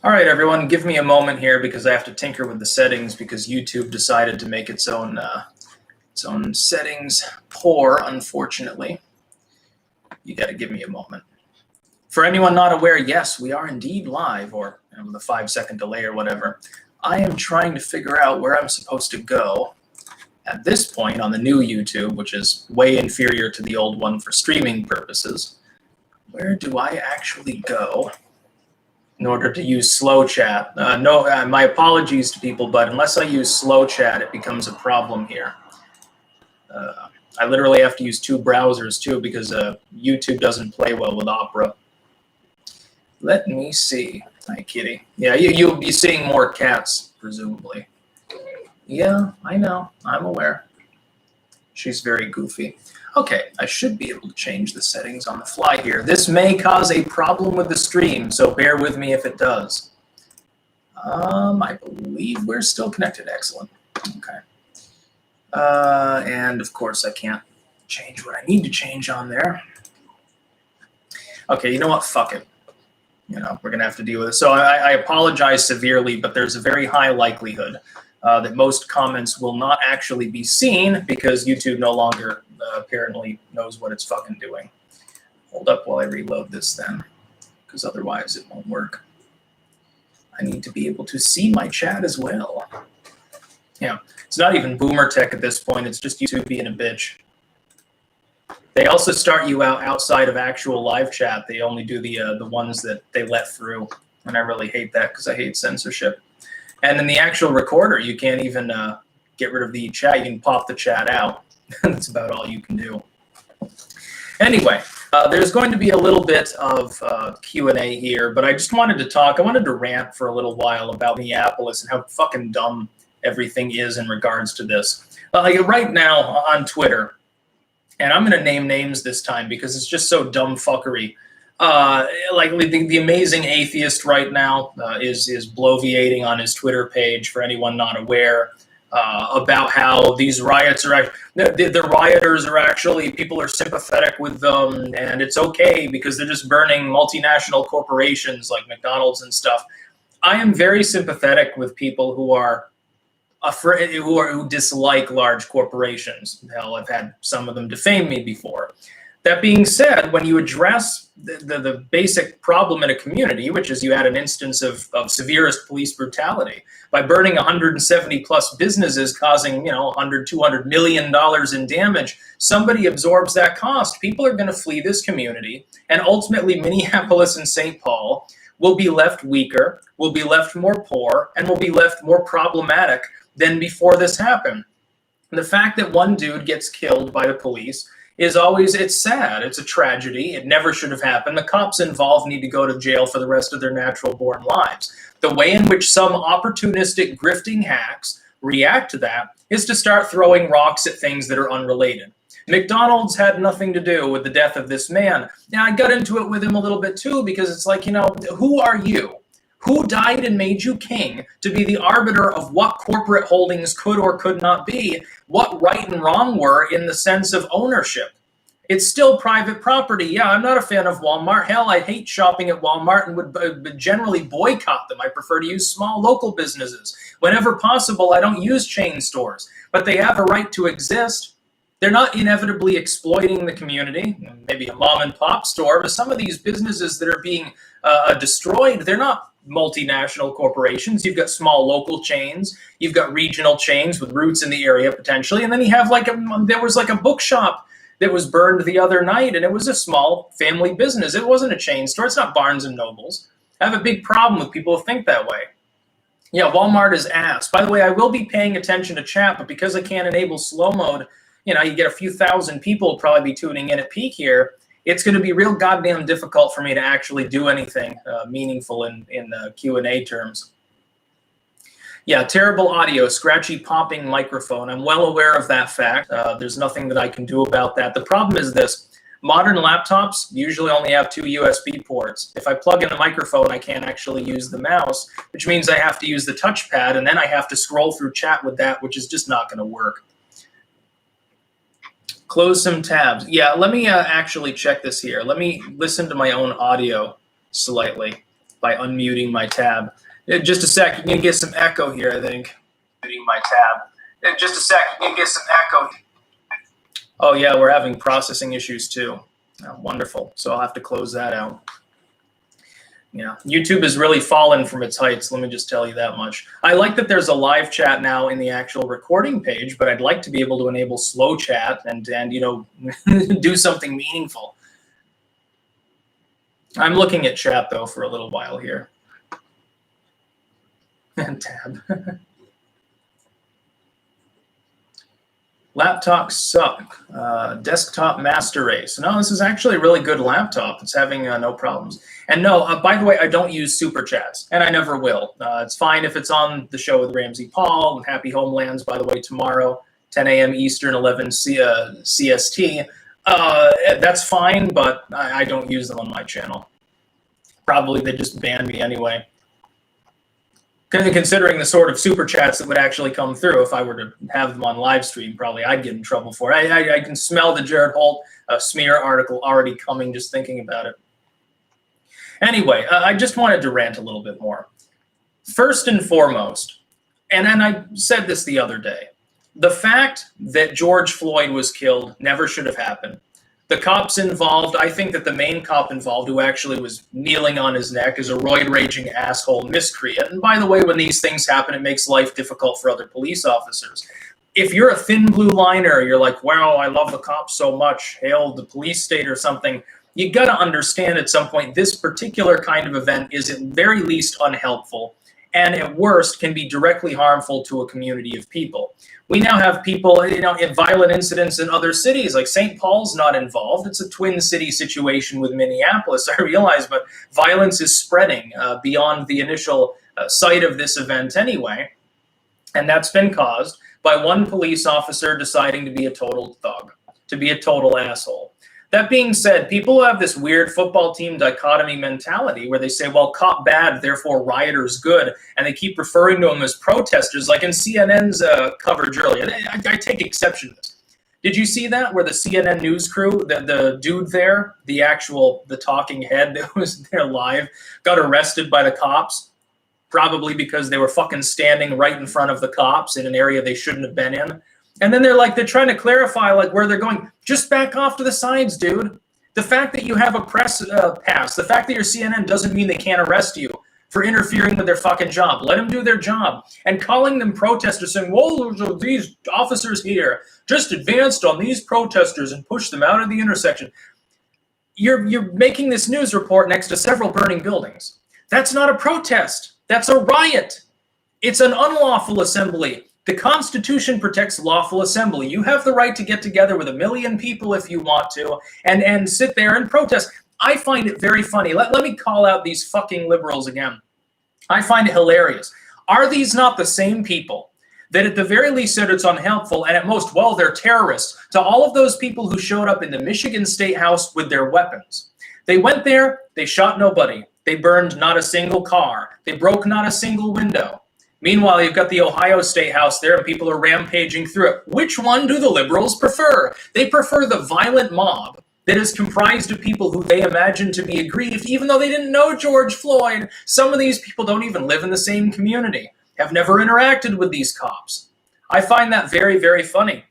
All right, everyone, give me a moment here because I have to tinker with the settings because YouTube decided to make its own settings poor, unfortunately. You got to give me a moment. For anyone not aware, yes, we are indeed live, or with a 5-second delay or whatever. I am trying to figure out where I'm supposed to go at this point on the new YouTube, which is way inferior to the old one for streaming purposes. Where do I actually go in order to use slow chat? My apologies to people, but unless I use slow chat, it becomes a problem here. I literally have to use 2 browsers too because YouTube doesn't play well with Opera. Let me see. Hi, kitty. Yeah, you'll be seeing more cats, presumably. Yeah, I know. I'm aware. She's very goofy. Okay, I should be able to change the settings on the fly here. This may cause a problem with the stream, so bear with me if it does. I believe we're still connected. Excellent. Okay. And of course, I can't change what I need to change on there. Okay, you know what? Fuck it. We're going to have to deal with it. So I apologize severely, but there's a very high likelihood that most comments will not actually be seen because YouTube no longer apparently knows what it's fucking doing. Hold up while I reload this then, because otherwise it won't work. I need to be able to see my chat as well. Yeah, it's not even boomer tech at this point. It's just YouTube being a bitch. They also start you out outside of actual live chat. They only do the ones that they let through, and I really hate that because I hate censorship. And in the actual recorder, you can't even get rid of the chat. You can pop the chat out. That's about all you can do. Anyway, there's going to be a little bit of Q&A here, but I just wanted to talk. I wanted to rant for a little while about Minneapolis and how fucking dumb everything is in regards to this. Like right now on Twitter, and I'm going to name names this time because it's just so dumb fuckery. Like the amazing atheist right now is bloviating on his Twitter page, for anyone not aware, about how these riots are the rioters are actually, people are sympathetic with them, and it's okay because they're just burning multinational corporations like McDonald's and stuff. I am very sympathetic with people who are who dislike large corporations. Hell, I've had some of them defame me before. That being said, when you address the basic problem in a community, which is you had an instance of severest police brutality by burning 170 plus businesses, causing 100-200 million dollars in damage, somebody absorbs that cost. People are going to flee this community, and ultimately Minneapolis and St. Paul will be left weaker, will be left more poor, and will be left more problematic than before this happened. And the fact that one dude gets killed by the police is always, it's sad. It's a tragedy. It never should have happened. The cops involved need to go to jail for the rest of their natural born lives. The way in which some opportunistic grifting hacks react to that is to start throwing rocks at things that are unrelated. McDonald's had nothing to do with the death of this man. Now, I got into it with him a little bit too, because it's like, who are you? Who died and made you king to be the arbiter of what corporate holdings could or could not be, what right and wrong were in the sense of ownership? It's still private property. Yeah, I'm not a fan of Walmart. Hell, I hate shopping at Walmart and would generally boycott them. I prefer to use small local businesses. Whenever possible, I don't use chain stores, but they have a right to exist. They're not inevitably exploiting the community, maybe a mom and pop store, but some of these businesses that are being destroyed, they're not multinational corporations. You've got small local chains, you've got regional chains with roots in the area potentially, and then you have there was a bookshop that was burned the other night, and it was a small family business. It wasn't a chain store. It's not Barnes and Nobles. I have a big problem with people who think that way. Yeah, Walmart is ass. By the way, I will be paying attention to chat, but because I can't enable slow mode, you get a few thousand people probably be tuning in at peak here. It's going to be real goddamn difficult for me to actually do anything meaningful in Q&A terms. Yeah, terrible audio, scratchy popping microphone. I'm well aware of that fact. There's nothing that I can do about that. The problem is this. Modern laptops usually only have 2 USB ports. If I plug in the microphone, I can't actually use the mouse, which means I have to use the touchpad, and then I have to scroll through chat with that, which is just not going to work. Close some tabs. Yeah, let me actually check this here. Let me listen to my own audio slightly. by unmuting my tab. Just a sec, you're gonna get some echo here, I think. Muting my tab. Just a sec, you're gonna get some echo. Oh yeah, we're having processing issues too. Oh, wonderful. So I'll have to close that out. Yeah, YouTube has really fallen from its heights. Let me just tell you that much. I like that there's a live chat now in the actual recording page, but I'd like to be able to enable slow chat and you know, do something meaningful. I'm looking at chat though for a little while here. Tab. Laptops suck. Desktop master race. No, this is actually a really good laptop. It's having no problems. And no, by the way, I don't use super chats, and I never will. It's fine if it's on the show with Ramsey Paul and Happy Homelands, by the way, tomorrow, 10 a.m. Eastern, 11 CST. That's fine, but I don't use them on my channel. Probably they just banned me anyway. Considering the sort of super chats that would actually come through if I were to have them on live stream, probably I'd get in trouble for it. I can smell the Jared Holt smear article already coming just thinking about it. Anyway, I just wanted to rant a little bit more. First and foremost, and I said this the other day, the fact that George Floyd was killed never should have happened. The cops involved, I think that the main cop involved who actually was kneeling on his neck is a roid-raging asshole miscreant. And by the way, when these things happen, it makes life difficult for other police officers. If you're a thin blue liner, you're like, wow, I love the cops so much, hail the police state or something, you got to understand at some point this particular kind of event is at very least unhelpful and at worst can be directly harmful to a community of people. We now have people, you know, in violent incidents in other cities, like St. Paul's not involved. It's a twin city situation with Minneapolis, I realize, but violence is spreading beyond the initial site of this event anyway. And that's been caused by one police officer deciding to be a total thug, to be a total asshole. That being said, people who have this weird football team dichotomy mentality where they say, well, cop bad, therefore rioters good, and they keep referring to them as protesters, like in CNN's coverage earlier. I take exception to this. Did you see that, where the CNN news crew, the dude there, the talking head that was there live, got arrested by the cops, probably because they were fucking standing right in front of the cops in an area they shouldn't have been in? And then they're trying to clarify where they're going. Just back off to the sides, dude. The fact that you have a press pass, the fact that you're CNN doesn't mean they can't arrest you for interfering with their fucking job. Let them do their job. And calling them protesters, saying, whoa, these officers here just advanced on these protesters and pushed them out of the intersection. You're making this news report next to several burning buildings. That's not a protest. That's a riot. It's an unlawful assembly. The Constitution protects lawful assembly. You have the right to get together with 1 million people if you want to and sit there and protest. I find it very funny. Let me call out these fucking liberals again. I find it hilarious. Are these not the same people that at the very least said it's unhelpful and at most, well, they're terrorists, to all of those people who showed up in the Michigan State House with their weapons? They went there, they shot nobody. They burned not a single car. They broke not a single window. Meanwhile, you've got the Ohio State House there and people are rampaging through it. Which one do the liberals prefer? They prefer the violent mob that is comprised of people who they imagine to be aggrieved, even though they didn't know George Floyd. Some of these people don't even live in the same community, have never interacted with these cops. I find that very, very funny.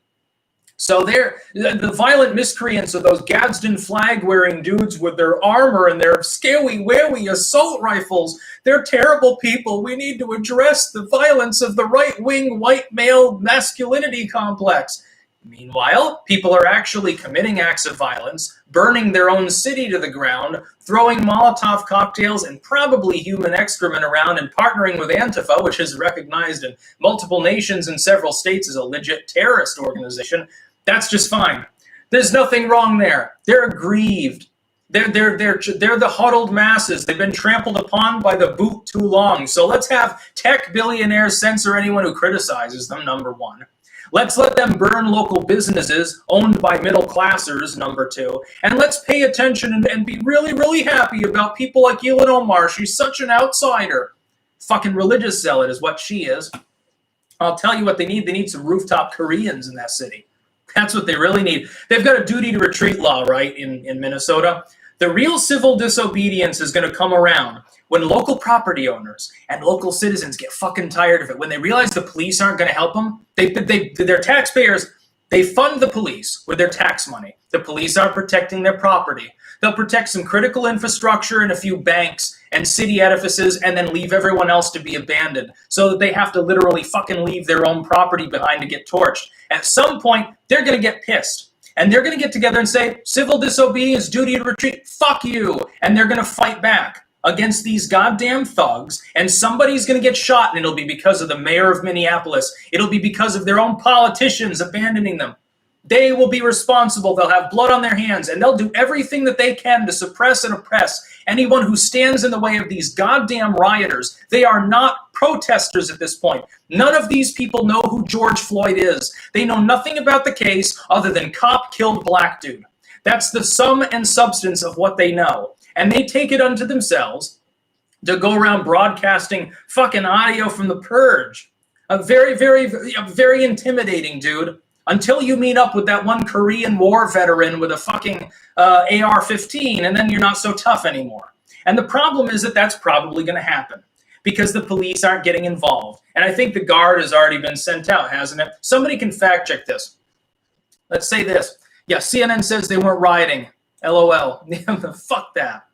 So the violent miscreants of those Gadsden flag-wearing dudes with their armor and their scaly-wary assault rifles, they're terrible people. We need to address the violence of the right-wing white male masculinity complex. Meanwhile, people are actually committing acts of violence, burning their own city to the ground, throwing Molotov cocktails and probably human excrement around, and partnering with Antifa, which is recognized in multiple nations and several states as a legit terrorist organization. That's just fine. There's nothing wrong there. They're aggrieved. They're the huddled masses. They've been trampled upon by the boot too long. So let's have tech billionaires censor anyone who criticizes them, number one. Let's let them burn local businesses owned by middle classers, number two. And let's pay attention and be really, really happy about people like Ilhan Omar. She's such an outsider. Fucking religious zealot is what she is. I'll tell you what they need. They need some rooftop Koreans in that city. That's what they really need. They've got a duty to retreat law, right, in Minnesota. The real civil disobedience is going to come around when local property owners and local citizens get fucking tired of it. When they realize the police aren't going to help them, their taxpayers, they fund the police with their tax money. The police aren't protecting their property. They'll protect some critical infrastructure and a few banks and city edifices and then leave everyone else to be abandoned so that they have to literally fucking leave their own property behind to get torched. At some point, they're going to get pissed. And they're going to get together and say, civil disobedience, duty to retreat, fuck you. And they're going to fight back against these goddamn thugs. And somebody's going to get shot, and it'll be because of the mayor of Minneapolis. It'll be because of their own politicians abandoning them. They will be responsible. They'll have blood on their hands, and they'll do everything that they can to suppress and oppress anyone who stands in the way of these goddamn rioters. They are not protesters at this point. None of these people know who George Floyd is. They know nothing about the case other than cop killed black dude. That's the sum and substance of what they know. And they take it unto themselves to go around broadcasting fucking audio from the purge. A very intimidating, dude. Until you meet up with that one Korean War veteran with a fucking AR-15, and then you're not so tough anymore. And the problem is that that's probably going to happen because the police aren't getting involved. And I think the guard has already been sent out, hasn't it? Somebody can fact check this. Let's say this. Yeah, CNN says they weren't rioting. LOL. Fuck that.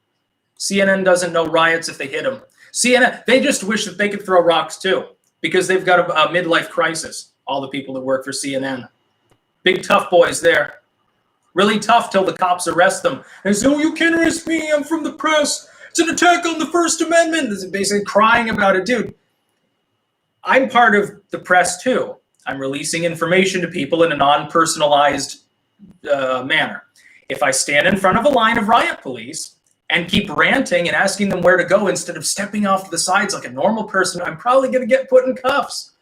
CNN doesn't know riots if they hit them. CNN, they just wish that they could throw rocks too because they've got a midlife crisis, all the people that work for CNN. Big tough boys there. Really tough till the cops arrest them. They say, oh, you can't arrest me. I'm from the press. It's an attack on the First Amendment. This is basically crying about it. Dude, I'm part of the press too. I'm releasing information to people in a non-personalized manner. If I stand in front of a line of riot police and keep ranting and asking them where to go instead of stepping off to the sides like a normal person, I'm probably going to get put in cuffs.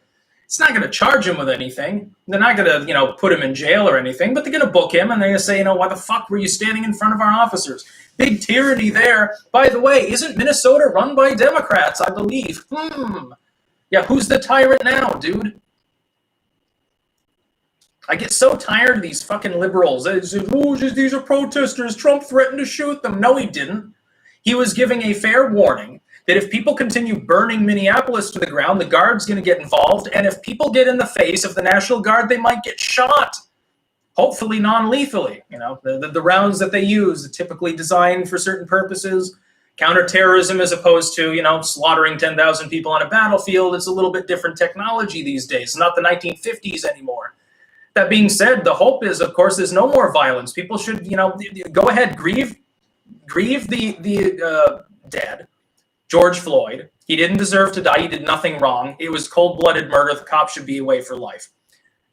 It's not going to charge him with anything. They're not going to, put him in jail or anything, but they're going to book him and they're going to say, why the fuck were you standing in front of our officers? Big tyranny there. By the way, isn't Minnesota run by Democrats, I believe? Yeah, who's the tyrant now, dude? I get so tired of these fucking liberals. They say, these are protesters. Trump threatened to shoot them. No, he didn't. He was giving a fair warning that if people continue burning Minneapolis to the ground, the Guard's going to get involved. And if people get in the face of the National Guard, they might get shot. Hopefully non-lethally. The rounds that they use are typically designed for certain purposes. Counterterrorism as opposed to, slaughtering 10,000 people on a battlefield. It's a little bit different technology these days. It's not the 1950s anymore. That being said, the hope is, of course, there's no more violence. People should, go ahead, grieve the dead. George Floyd. He didn't deserve to die. He did nothing wrong. It was cold-blooded murder. The cop should be away for life.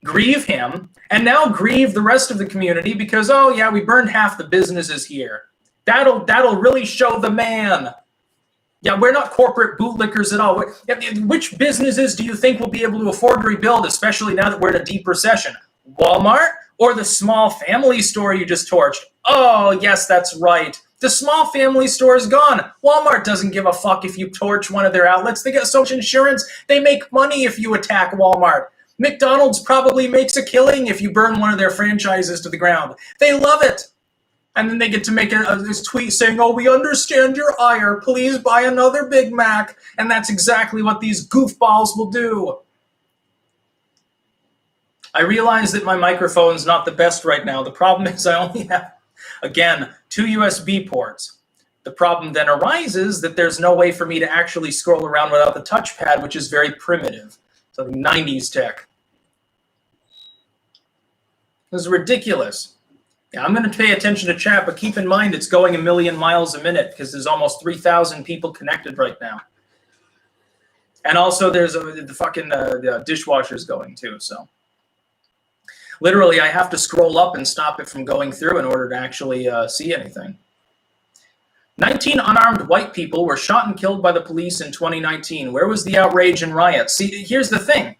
Grieve him, and now grieve the rest of the community because, oh yeah, we burned half the businesses here. That'll really show the man. Yeah, we're not corporate bootlickers at all. Which businesses do you think will be able to afford to rebuild, especially now that we're in a deep recession? Walmart or the small family store you just torched? Oh, yes, that's right. The small family store is gone. Walmart doesn't give a fuck if you torch one of their outlets. They get social insurance. They make money if you attack Walmart. McDonald's probably makes a killing if you burn one of their franchises to the ground. They love it. And then they get to make this tweet saying, oh, we understand your ire. Please buy another Big Mac. And that's exactly what these goofballs will do. I realize that my microphone's not the best right now. The problem is I only have, again, 2 USB ports. The problem then arises that there's no way for me to actually scroll around without the touchpad, which is very primitive. So the 90s tech. This is ridiculous. Yeah, I'm going to pay attention to chat, but keep in mind it's going a million miles a minute because there's almost 3,000 people connected right now. And also there's the fucking the dishwasher's going too, so. Literally, I have to scroll up and stop it from going through in order to actually see anything. 19 unarmed white people were shot and killed by the police in 2019. Where was the outrage and riots? See, here's the thing.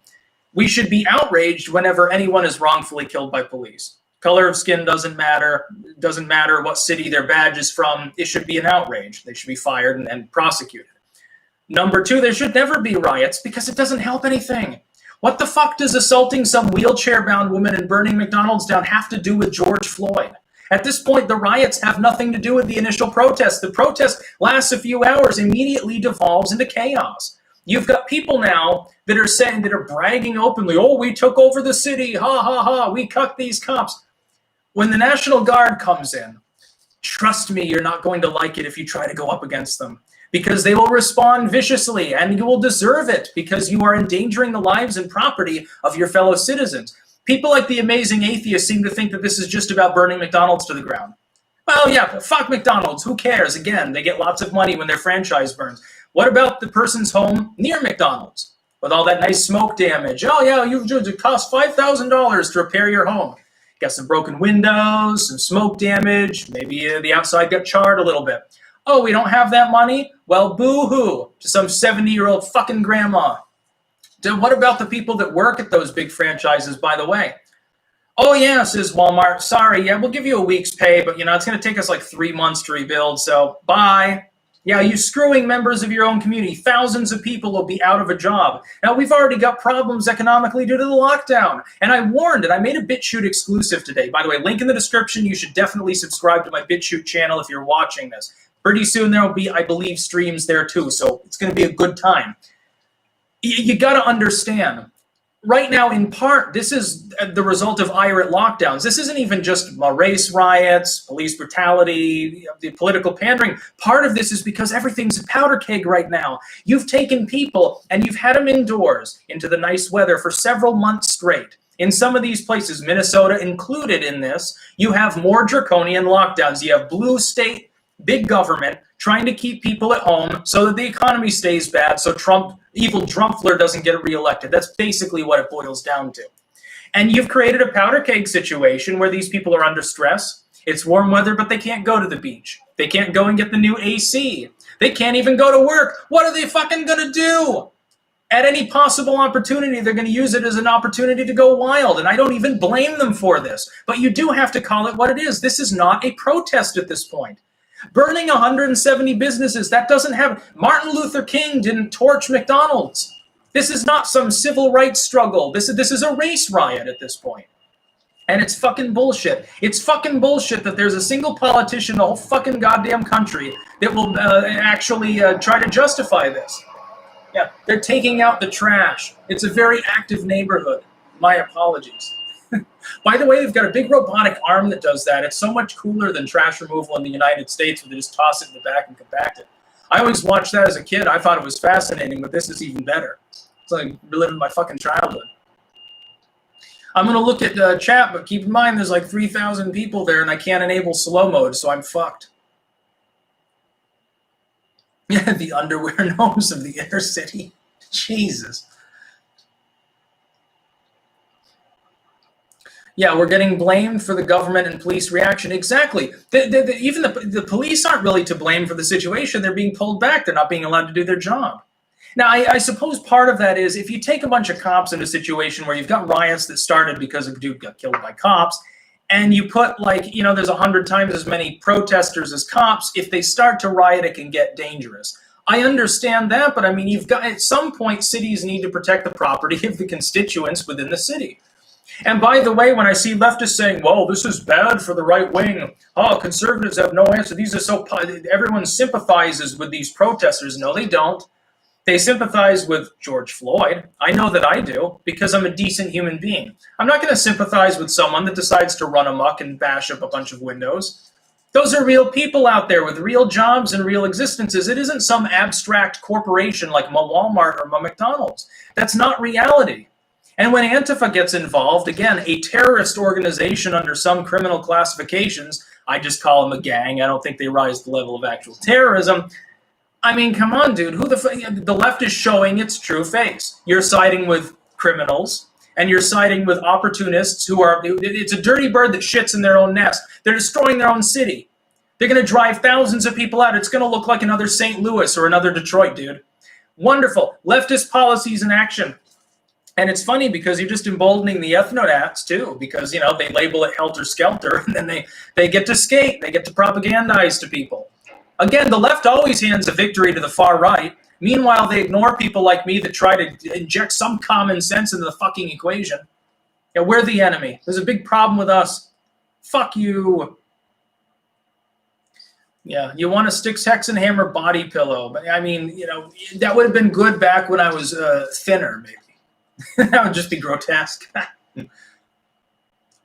We should be outraged whenever anyone is wrongfully killed by police. Color of skin doesn't matter. It doesn't matter what city their badge is from. It should be an outrage. They should be fired and prosecuted. Number 2, there should never be riots because it doesn't help anything. What the fuck does assaulting some wheelchair-bound woman and burning McDonald's down have to do with George Floyd? At this point, the riots have nothing to do with the initial protest. The protest lasts a few hours, immediately devolves into chaos. You've got people now that are saying, that are bragging openly, oh, we took over the city, ha, ha, ha, we cut these cops. When the National Guard comes in, trust me, you're not going to like it if you try to go up against them, because they will respond viciously, and you will deserve it, because you are endangering the lives and property of your fellow citizens. People like the amazing atheists seem to think that this is just about burning McDonald's to the ground. Well, yeah, fuck McDonald's. Who cares? Again, they get lots of money when their franchise burns. What about the person's home near McDonald's with all that nice smoke damage? Oh, yeah, it cost $5,000 to repair your home. Got some broken windows, some smoke damage. Maybe the outside got charred a little bit. Oh, we don't have that money? Well, boo-hoo to some 70-year-old fucking grandma. What about the people that work at those big franchises, by the way? Oh, yeah, says Walmart. Sorry, yeah, we'll give you a week's pay, but, it's going to take us like 3 months to rebuild, so bye. Yeah, you screwing members of your own community. Thousands of people will be out of a job. Now, we've already got problems economically due to the lockdown. And I warned it. I made a BitChute exclusive today. By the way, link in the description. You should definitely subscribe to my BitChute channel if you're watching this. Pretty soon there will be, I believe, streams there too, so it's going to be a good time. You got to understand, right now, in part, this is the result of IRAT lockdowns. This isn't even just race riots, police brutality, the political pandering. Part of this is because everything's a powder keg right now. You've taken people and you've had them indoors into the nice weather for several months straight. In some of these places, Minnesota included in this, you have more draconian lockdowns. You have blue state, big government, trying to keep people at home so that the economy stays bad, so evil Trumpler doesn't get reelected. That's basically what it boils down to. And you've created a powder keg situation where these people are under stress. It's warm weather, but they can't go to the beach. They can't go and get the new AC. They can't even go to work. What are they fucking gonna do? At any possible opportunity, they're gonna use it as an opportunity to go wild, and I don't even blame them for this. But you do have to call it what it is. This is not a protest at this point. Burning 170 businesses, that doesn't happen. Martin Luther King didn't torch McDonald's. This is not some civil rights struggle. This is a race riot at this point. And it's fucking bullshit. It's fucking bullshit that there's a single politician in the whole fucking goddamn country that will actually try to justify this. Yeah, they're taking out the trash. It's a very active neighborhood. My apologies. By the way, they've got a big robotic arm that does that. It's so much cooler than trash removal in the United States, where they just toss it in the back and compact it. I always watched that as a kid. I thought it was fascinating, but this is even better. It's like reliving my fucking childhood. I'm going to look at chat, but keep in mind there's like 3,000 people there, and I can't enable slow mode, so I'm fucked. Yeah, the underwear gnomes of the inner city. Jesus. Yeah, we're getting blamed for the government and police reaction. Exactly. Even the police aren't really to blame for the situation. They're being pulled back. They're not being allowed to do their job. Now, I suppose part of that is if you take a bunch of cops in a situation where you've got riots that started because a dude got killed by cops, and you put there's 100 times as many protesters as cops, if they start to riot, it can get dangerous. I understand that, but I mean, you've got, at some point, cities need to protect the property of the constituents within the city. And by the way, when I see leftists saying, well, this is bad for the right wing, oh, conservatives have no answer, these are so, everyone sympathizes with these protesters. No, they don't. They sympathize with George Floyd. I know that I do, because I'm a decent human being. I'm not going to sympathize with someone that decides to run amok and bash up a bunch of windows. Those are real people out there with real jobs and real existences. It isn't some abstract corporation like Walmart or McDonald's. That's not reality. And when Antifa gets involved, again, a terrorist organization under some criminal classifications, I just call them a gang. I don't think they rise to the level of actual terrorism. I mean, come on, dude. The left is showing its true face. You're siding with criminals, and you're siding with opportunists who are, it's a dirty bird that shits in their own nest. They're destroying their own city. They're going to drive thousands of people out. It's going to look like another St. Louis or another Detroit, dude. Wonderful. Leftist policies in action. And it's funny because you're just emboldening the ethnonats too, because, they label it helter-skelter, and then they get to skate. They get to propagandize to people. Again, the left always hands a victory to the far right. Meanwhile, they ignore people like me that try to inject some common sense into the fucking equation. Yeah, we're the enemy. There's a big problem with us. Fuck you. Yeah, you want a Styx Hexenhammer body pillow. But I mean, you know, that would have been good back when I was thinner, maybe. That would just be grotesque.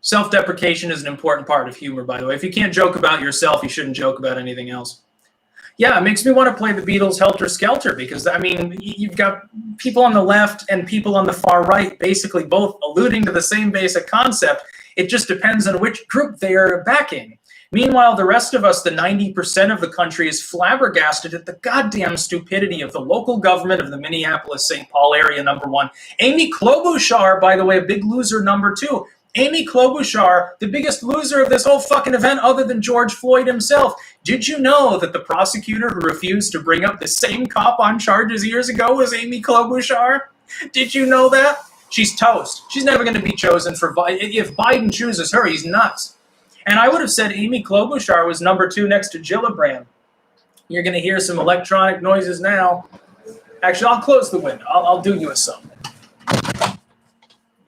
Self-deprecation is an important part of humor, by the way. If you can't joke about yourself, you shouldn't joke about anything else. Yeah, it makes me want to play the Beatles' Helter Skelter because, I mean, you've got people on the left and people on the far right basically both alluding to the same basic concept. It just depends on which group they are backing. Meanwhile, the rest of us, the 90% of the country, is flabbergasted at the goddamn stupidity of the local government of the Minneapolis-St. Paul area, number one. Amy Klobuchar, by the way, a big loser, number two. Amy Klobuchar, the biggest loser of this whole fucking event other than George Floyd himself. Did you know that the prosecutor who refused to bring up the same cop on charges years ago was Amy Klobuchar? Did you know that? She's toast. She's never going to be chosen for if Biden chooses her, he's nuts. And I would have said Amy Klobuchar was number two next to Gillibrand. You're going to hear some electronic noises now. Actually, I'll close the window. I'll do you a solid.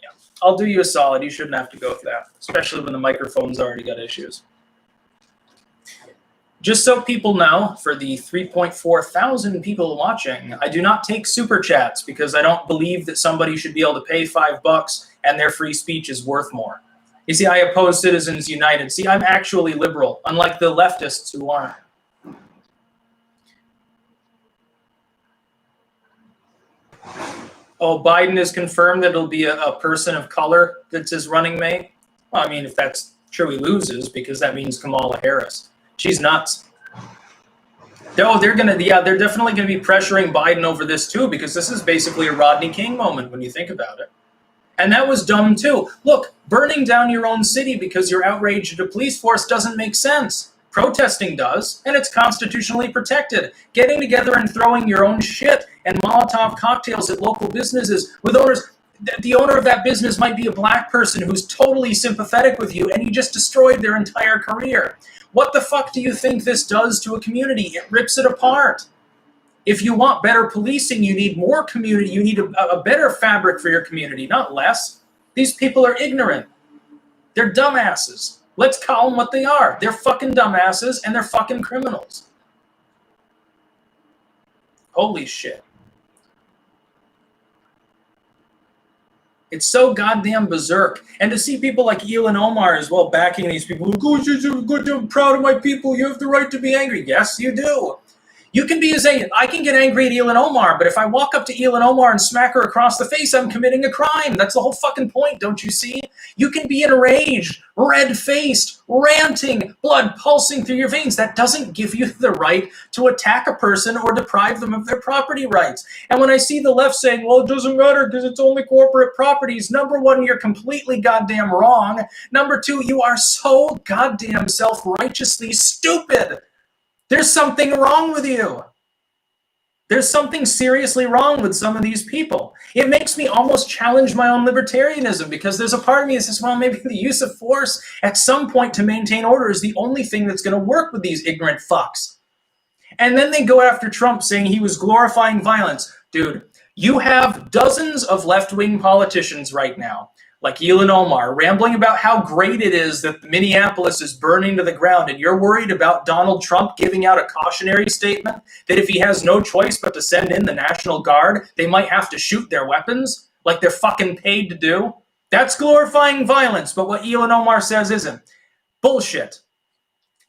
Yeah, I'll do you a solid. You shouldn't have to go for that, especially when the microphone's already got issues. Just so people know, for the 3.4 thousand people watching, I do not take super chats because I don't believe that somebody should be able to pay $5 and their free speech is worth more. You see, I oppose Citizens United. See, I'm actually liberal, unlike the leftists who aren't. Oh, Biden has confirmed that it'll be a person of color that's his running mate. Well, I mean, if that's true, he loses because that means Kamala Harris. She's nuts. They're definitely gonna be pressuring Biden over this too because this is basically a Rodney King moment when you think about it. And that was dumb too. Look, burning down your own city because you're outraged at a police force doesn't make sense. Protesting does, and it's constitutionally protected. Getting together and throwing your own shit and Molotov cocktails at local businesses with owners, the owner of that business might be a black person who's totally sympathetic with you and you just destroyed their entire career. What the fuck do you think this does to a community? It rips it apart. If you want better policing, you need more community. You need a better fabric for your community, not less. These people are ignorant. They're dumbasses. Let's call them what they are. They're fucking dumbasses and they're fucking criminals. Holy shit. It's so goddamn berserk. And to see people like Elon Omar as well backing these people, I'm proud of my people, you have the right to be angry. Yes, you do. You can be I can get angry at Elon Omar, but if I walk up to Elon Omar and smack her across the face, I'm committing a crime. That's the whole fucking point, don't you see? You can be enraged, red-faced, ranting, blood pulsing through your veins. That doesn't give you the right to attack a person or deprive them of their property rights. And when I see the left saying, well, it doesn't matter because it's only corporate properties, number one, you're completely goddamn wrong. Number two, you are so goddamn self-righteously stupid. There's something wrong with you. There's something seriously wrong with some of these people. It makes me almost challenge my own libertarianism because there's a part of me that says, well, maybe the use of force at some point to maintain order is the only thing that's going to work with these ignorant fucks. And then they go after Trump saying he was glorifying violence. Dude, you have dozens of left-wing politicians right now, like Elon Omar, rambling about how great it is that Minneapolis is burning to the ground, and you're worried about Donald Trump giving out a cautionary statement that if he has no choice but to send in the National Guard, they might have to shoot their weapons like they're fucking paid to do? That's glorifying violence, but what Elon Omar says isn't. Bullshit.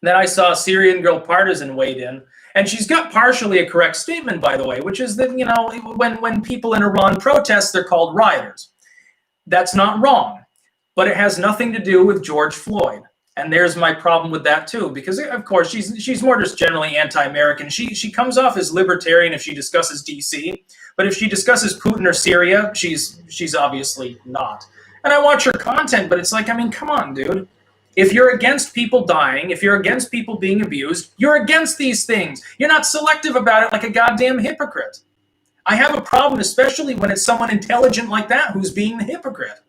Then I saw Syrian Girl Partisan weighed in, and she's got partially a correct statement, by the way, which is that, you know, when people in Iran protest, they're called rioters. That's not wrong, but it has nothing to do with George Floyd. And there's my problem with that too, because of course she's more just generally anti-American. She comes off as libertarian if she discusses DC, but if she discusses Putin or Syria, she's obviously not. And I watch her content, but it's like, I mean, come on, dude. If you're against people dying, if you're against people being abused, you're against these things. You're not selective about it like a goddamn hypocrite. I have a problem, especially when it's someone intelligent like that who's being the hypocrite.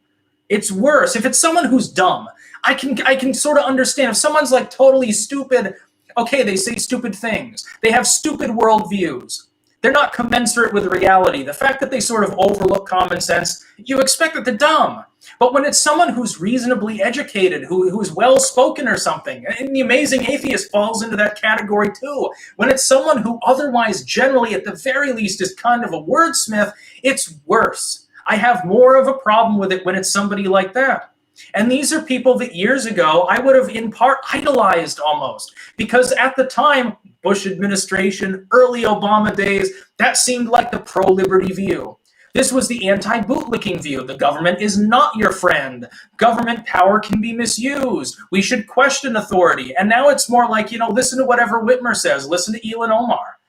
It's worse. If it's someone who's dumb, I can sort of understand. If someone's like totally stupid, okay, they say stupid things. They have stupid worldviews. They're not commensurate with reality. The fact that they sort of overlook common sense, you expect that they're dumb. But when it's someone who's reasonably educated, who's well-spoken or something, and the amazing atheist falls into that category too. When it's someone who otherwise generally, at the very least, is kind of a wordsmith, it's worse. I have more of a problem with it when it's somebody like that. And these are people that years ago I would have in part idolized almost, because at the time, Bush administration, early Obama days, that seemed like the pro-liberty view. This was the anti-bootlicking view. The government is not your friend. Government power can be misused. We should question authority. And now it's more like, listen to whatever Whitmer says. Listen to Elon Omar.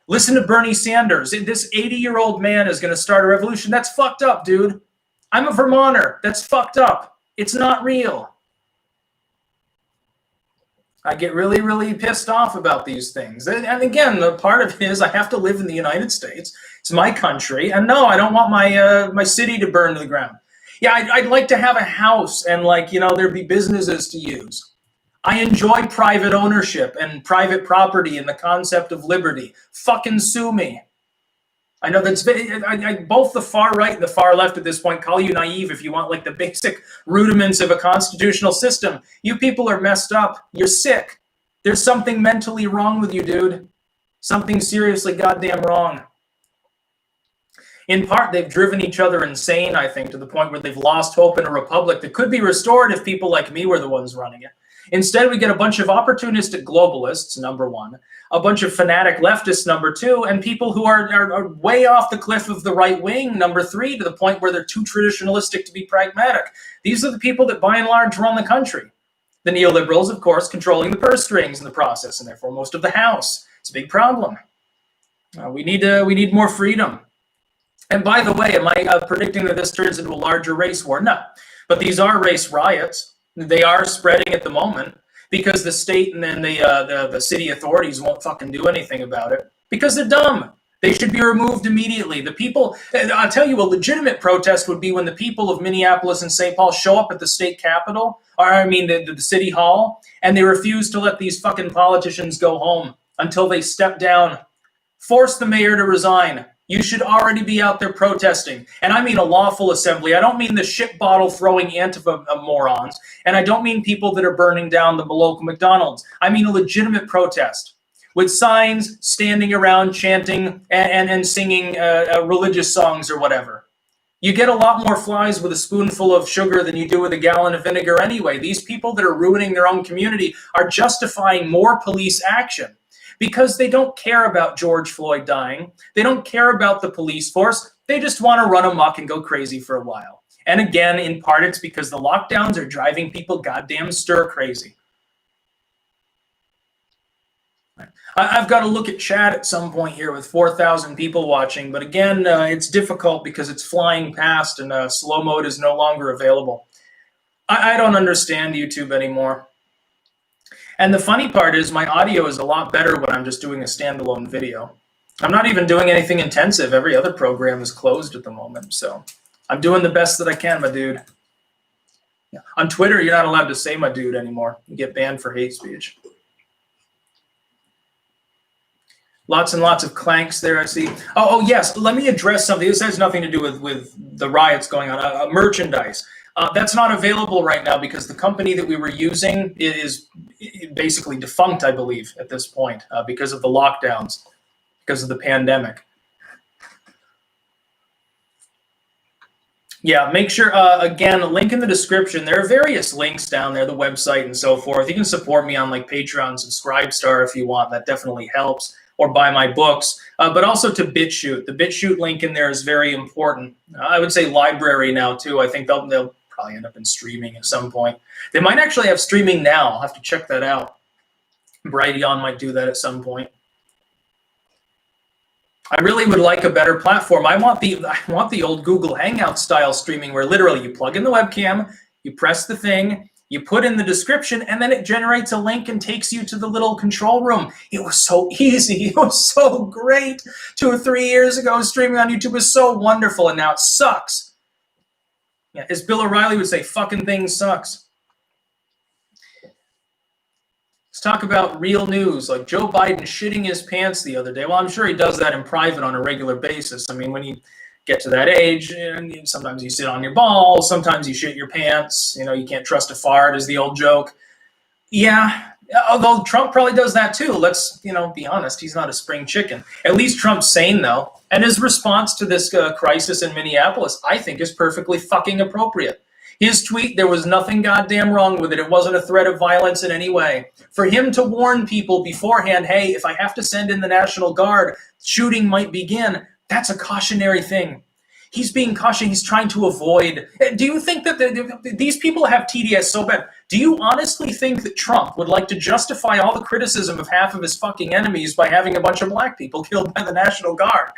Listen to Bernie Sanders. This 80-year-old man is going to start a revolution. That's fucked up, dude. I'm a Vermonter. That's fucked up. It's not real. I get really, really pissed off about these things. And again, the part of it is I have to live in the United States. It's my country. And no, I don't want my city to burn to the ground. Yeah, I'd like to have a house and there'd be businesses to use. I enjoy private ownership and private property and the concept of liberty. Fucking sue me. I know that's both the far right and the far left at this point call you naive if you want the basic rudiments of a constitutional system. You people are messed up. You're sick. There's something mentally wrong with you, dude. Something seriously goddamn wrong. In part, they've driven each other insane, I think, to the point where they've lost hope in a republic that could be restored if people like me were the ones running it. Instead, we get a bunch of opportunistic globalists, number one, a bunch of fanatic leftists, number two, and people who are way off the cliff of the right wing, number three, to the point where they're too traditionalistic to be pragmatic. These are the people that, by and large, run the country. The neoliberals, of course, controlling the purse strings in the process, and therefore most of the House. It's a big problem. We need more freedom. And by the way, am I predicting that this turns into a larger race war? No. But these are race riots. They are spreading at the moment because the state and then the city authorities won't fucking do anything about it because they're dumb. They should be removed immediately. The people, I'll tell you, a legitimate protest would be when the people of Minneapolis and St. Paul show up at the state capitol, the city hall, and they refuse to let these fucking politicians go home until they step down. Force the mayor to resign. You should already be out there protesting. And I mean a lawful assembly. I don't mean the shit bottle throwing Antifa morons. And I don't mean people that are burning down the local McDonald's. I mean a legitimate protest with signs, standing around, chanting, and singing religious songs or whatever. You get a lot more flies with a spoonful of sugar than you do with a gallon of vinegar anyway. These people that are ruining their own community are justifying more police action. Because they don't care about George Floyd dying. They don't care about the police force. They just want to run amok and go crazy for a while. And again, in part, it's because the lockdowns are driving people goddamn stir crazy. I've got to look at chat at some point here with 4,000 people watching. But again, it's difficult because it's flying past and slow mode is no longer available. I don't understand YouTube anymore. And the funny part is my audio is a lot better when I'm just doing a standalone video. I'm not even doing anything intensive. Every other program is closed at the moment. So I'm doing the best that I can, my dude. Yeah. On Twitter, you're not allowed to say my dude anymore. You get banned for hate speech. Lots and lots of clanks there, I see. Oh yes, let me address something. This has nothing to do with the riots going on. Merchandise. That's not available right now because the company that we were using is basically defunct, I believe, at this point because of the lockdowns, because of the pandemic. Yeah, make sure, again, a link in the description. There are various links down there, the website and so forth. You can support me on Patreon, Subscribestar if you want. That definitely helps. Or buy my books, but also to BitChute. The BitChute link in there is very important. I would say library now, too. I think they'll probably end up in streaming at some point. They might actually have streaming now. I'll have to check that out. Brighteon might do that at some point. I really would like a better platform. I want the old Google Hangout style streaming where literally you plug in the webcam, you press the thing, you put in the description, and then it generates a link and takes you to the little control room. It was so easy. It was so great. 2 or 3 years ago, streaming on YouTube was so wonderful, and now it sucks. Yeah, as Bill O'Reilly would say, fucking thing sucks. talk about real news, like Joe Biden shitting his pants the other day. Well, I'm sure he does that in private on a regular basis. I mean, when you get to that age, and sometimes you sit on your balls, sometimes you shit your pants. You know, you can't trust a fart is the old joke. Yeah, although Trump probably does that too. Let's, be honest. He's not a spring chicken. At least Trump's sane, though. And his response to this crisis in Minneapolis, I think, is perfectly fucking appropriate. His tweet, there was nothing goddamn wrong with it. It wasn't a threat of violence in any way. For him to warn people beforehand, hey, if I have to send in the National Guard, shooting might begin, that's a cautionary thing. He's being cautious. He's trying to avoid. Do you think that these people have TDS so bad? Do you honestly think that Trump would like to justify all the criticism of half of his fucking enemies by having a bunch of black people killed by the National Guard?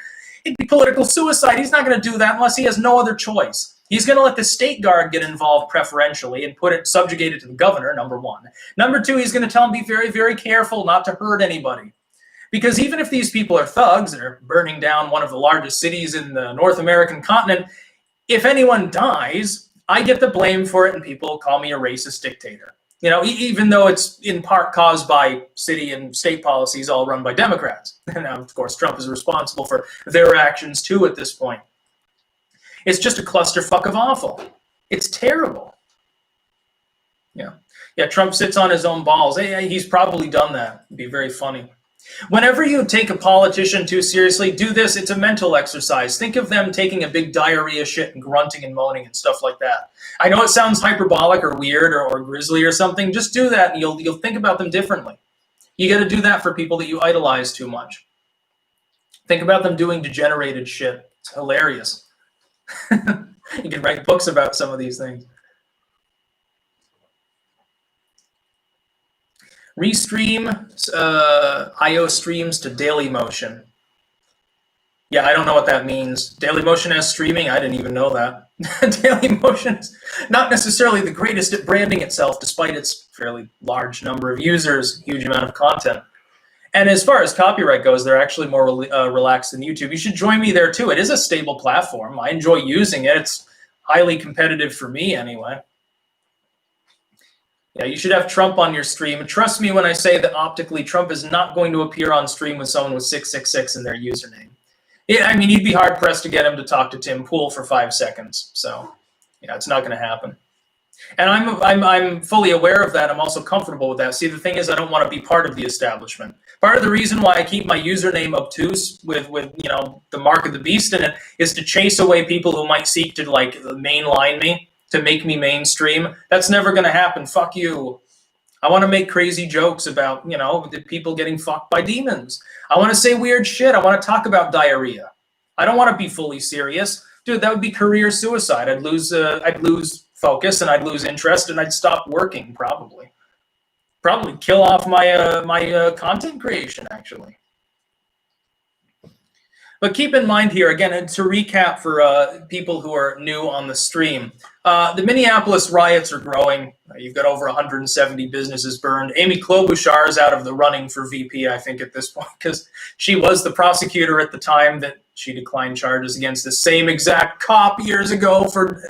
It'd be political suicide. He's not going to do that unless he has no other choice. He's going to let the state guard get involved preferentially and subjugate it to the governor, number one. Number two, he's going to tell him be very, very careful not to hurt anybody. Because even if these people are thugs that are burning down one of the largest cities in the North American continent, if anyone dies, I get the blame for it and people call me a racist dictator. Even though it's in part caused by city and state policies all run by Democrats. Now, of course, Trump is responsible for their actions too at this point. It's just a clusterfuck of awful. It's terrible. Yeah, Trump sits on his own balls. He's probably done that. It'd be very funny. Whenever you take a politician too seriously, do this. It's a mental exercise. Think of them taking a big diarrhea shit and grunting and moaning and stuff like that. I know it sounds hyperbolic or weird or grisly or something. Just do that and you'll think about them differently. You got to do that for people that you idolize too much. Think about them doing degenerated shit. It's hilarious. You can write books about some of these things. Restream IO streams to Dailymotion. Yeah, I don't know what that means. Dailymotion has streaming? I didn't even know that. Dailymotion is not necessarily the greatest at branding itself, despite its fairly large number of users, huge amount of content. And as far as copyright goes, they're actually more relaxed than YouTube. You should join me there too. It is a stable platform. I enjoy using it. It's highly competitive for me anyway. Yeah, you should have Trump on your stream. Trust me when I say that optically, Trump is not going to appear on stream with someone with 666 in their username. Yeah, I mean, you'd be hard pressed to get him to talk to Tim Pool for 5 seconds. So, yeah, it's not going to happen. And I'm fully aware of that. I'm also comfortable with that. See, the thing is, I don't want to be part of the establishment. Part of the reason why I keep my username obtuse with the mark of the beast in it is to chase away people who might seek to mainline me, to make me mainstream. That's never going to happen. Fuck you. I want to make crazy jokes about the people getting fucked by demons. I want to say weird shit. I want to talk about diarrhea. I don't want to be fully serious, dude. That would be career suicide. I'd lose focus and I'd lose interest and I'd stop working probably kill off my content creation actually. But keep in mind here again, and to recap for people who are new on the stream, the Minneapolis riots are growing. You've got over 170 businesses burned. Amy Klobuchar is out of the running for VP, I think, at this point, because she was the prosecutor at the time that she declined charges against the same exact cop years ago for,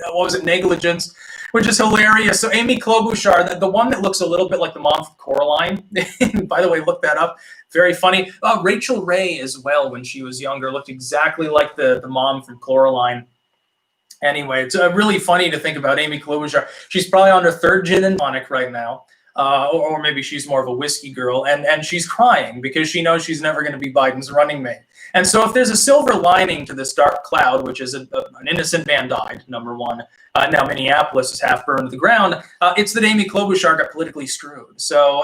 negligence, which is hilarious. So Amy Klobuchar, the one that looks a little bit like the mom from Coraline, by the way, look that up. Very funny. Rachel Ray as well, when she was younger, looked exactly like the mom from Coraline. Anyway, it's really funny to think about Amy Klobuchar. She's probably on her third gin and tonic right now, or maybe she's more of a whiskey girl, and she's crying because she knows she's never going to be Biden's running mate. And so if there's a silver lining to this dark cloud, which is an innocent man died, number one, now Minneapolis is half burned to the ground, it's that Amy Klobuchar got politically screwed. So